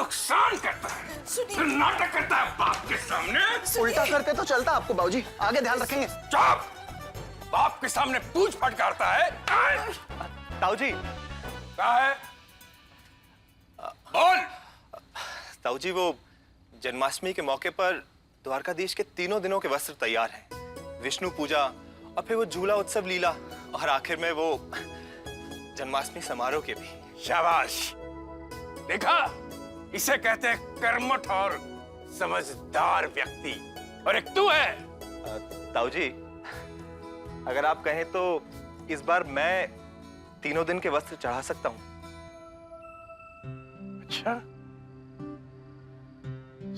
नुकसान करता है, फिर नाटक करता है बाप के सामने। उल्टा करके तो चलता आपको बाबूजी, आगे ध्यान रखेंगे। चुप! बाप के सामने पूछ फटकारता है। ताऊ जी। क्या है? बोल। ताऊ जी, वो जन्माष्टमी के मौके पर द्वारकाधीश के 3 दिनों के वस्त्र तैयार हैं। विष्णु पूजा और फिर वो झूला उत्सव लीला और आखिर में वो जन्माष्टमी समारोह के भी। शाबाश! देखा, इसे कहते हैं कर्मठ और समझदार व्यक्ति, और एक तू है। ताऊ जी, अगर आप कहें तो इस बार मैं 3 दिन के वस्त्र चढ़ा सकता हूं। अच्छा,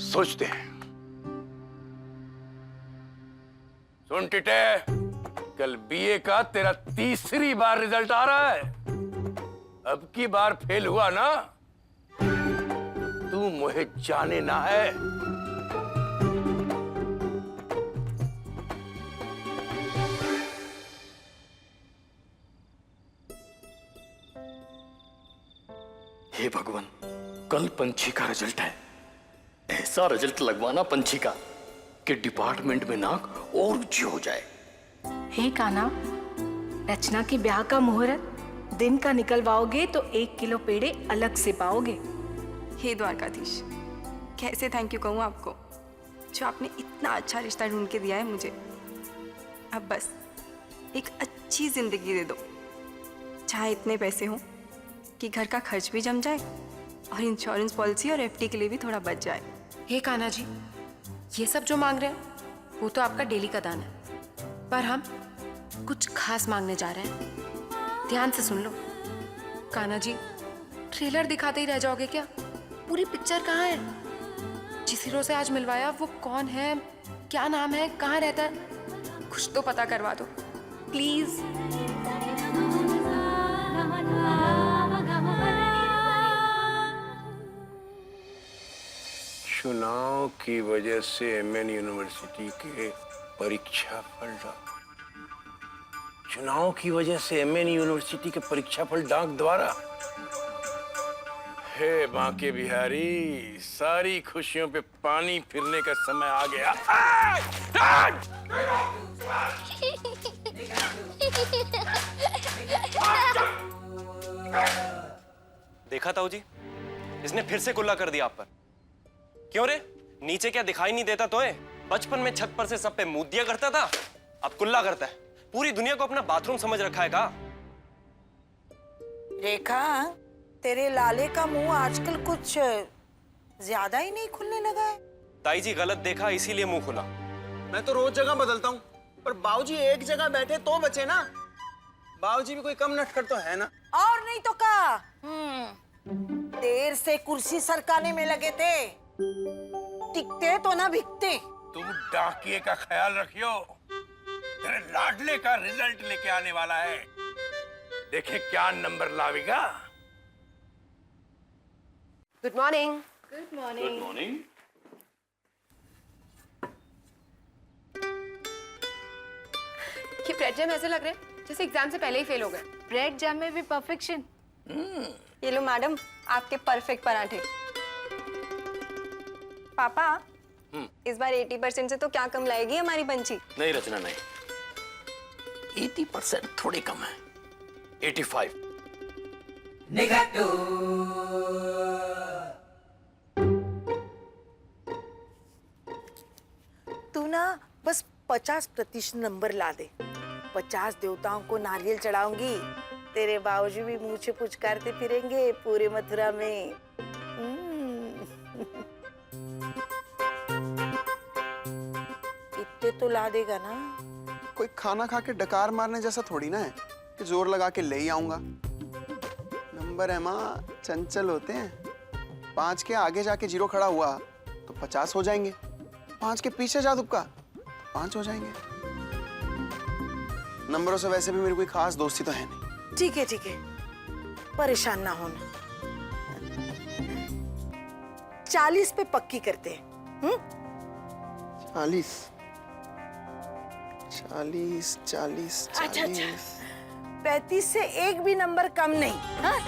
सोचते हैं। सुन टिटे, कल बीए का तेरा 3री बार रिजल्ट आ रहा है। अब की बार फेल हुआ ना, तू मुझे जाने ना है। हे भगवान, कल पंछी का रिजल्ट है। ऐसा रिजल्ट लगवाना पंछी का कि डिपार्टमेंट में नाक और ऊंची हो जाए। हे कान्हा, रचना के ब्याह का मुहूर्त दिन का निकलवाओगे तो 1 किलो पेड़े अलग से पाओगे। हे द्वारकाधीश, कैसे थैंक यू कहूँ आपको, जो आपने इतना अच्छा रिश्ता ढूंढ के दिया है मुझे। अब बस एक अच्छी जिंदगी दे दो, चाहे इतने पैसे हों कि घर का खर्च भी जम जाए और इंश्योरेंस पॉलिसी और एफडी के लिए भी थोड़ा बच जाए। हे कान्हा जी, ये सब जो मांग रहे हैं वो तो आपका डेली का दान है, पर हम कुछ खास मांगने जा रहे हैं। ध्यान से सुन लो। कान्हा जी, ट्रेलर दिखाते ही रह जाओगे क्या? पूरी पिक्चर कहाँ है? जिस हीरो से आज मिलवाया वो कौन है, क्या नाम है, कहाँ रहता है, कुछ तो पता करवा दो प्लीज। चुनाव की वजह से एमएन यूनिवर्सिटी के परीक्षा फल डाक, चुनाव की वजह से एमएन यूनिवर्सिटी के परीक्षा फल डाक द्वारा। हे बांके बिहारी, सारी खुशियों पे पानी फिरने का समय आ गया। देखा ताऊ जी, इसने फिर से कुल्ला कर दिया आप पर। क्यों रे, नीचे क्या दिखाई नहीं देता तोए? बचपन में छत पर से सब पे मुंह दिया करता था, अब कुल्ला करता है। पूरी दुनिया को अपना बाथरूम समझ रखा है का? रेखा, तेरे लाले का मुंह आजकल कुछ ज्यादा ही नहीं खुलने लगा है। ताई जी गलत देखा इसीलिए मुंह खुला। मैं तो रोज जगह बदलता हूँ, पर बाबूजी एक जगह बैठे तो बचे ना। बाबूजी भी कोई कम नटखट तो है ना। और नहीं तो का, देर से कुर्सी सरकाने में लगे थे, टिकते तो ना भिकते। तुम डाकिए का ख्याल रखियो, तेरे लाडले का रिजल्ट लेके आने वाला है। देखे क्या नंबर लावेगा। Good morning. Good morning. ये ब्रेड जैम ऐसे लग रहे हैं जैसे एग्जाम से पहले ही फेल हो गए। ब्रेड जैम में भी परफेक्शन। ये लो मैडम, आपके परफेक्ट पराठे। पापा, इस बार 80% से तो क्या कम लाएगी हमारी पंछी? नहीं रचना, नहीं, 80% थोड़ी कम है, 85। तू ना बस 50% नंबर ला दे। 50 देवताओं को नारियल चढ़ाऊंगी, तेरे बावजूद भी मुंह से पुचकारते फिरेंगे पूरे मथुरा में। इतने तो ला देगा ना? कोई खाना खा के डकार मारने जैसा थोड़ी ना है कि जोर लगा के ले ही आऊंगा। नंबर है माँ, चंचल होते हैं। 5 के आगे जाके 0 खड़ा हुआ तो 50 हो जाएंगे, 5 के पीछे जा दुक्का 5 हो जाएंगे। नंबरों से वैसे भी मेरी कोई खास दोस्ती तो है नहीं। ठीक है, परेशान ना होना। 40 पे पक्की करते हैं। 40 40 40 अच्छा, 35 से एक भी नंबर कम नहीं। हाँ?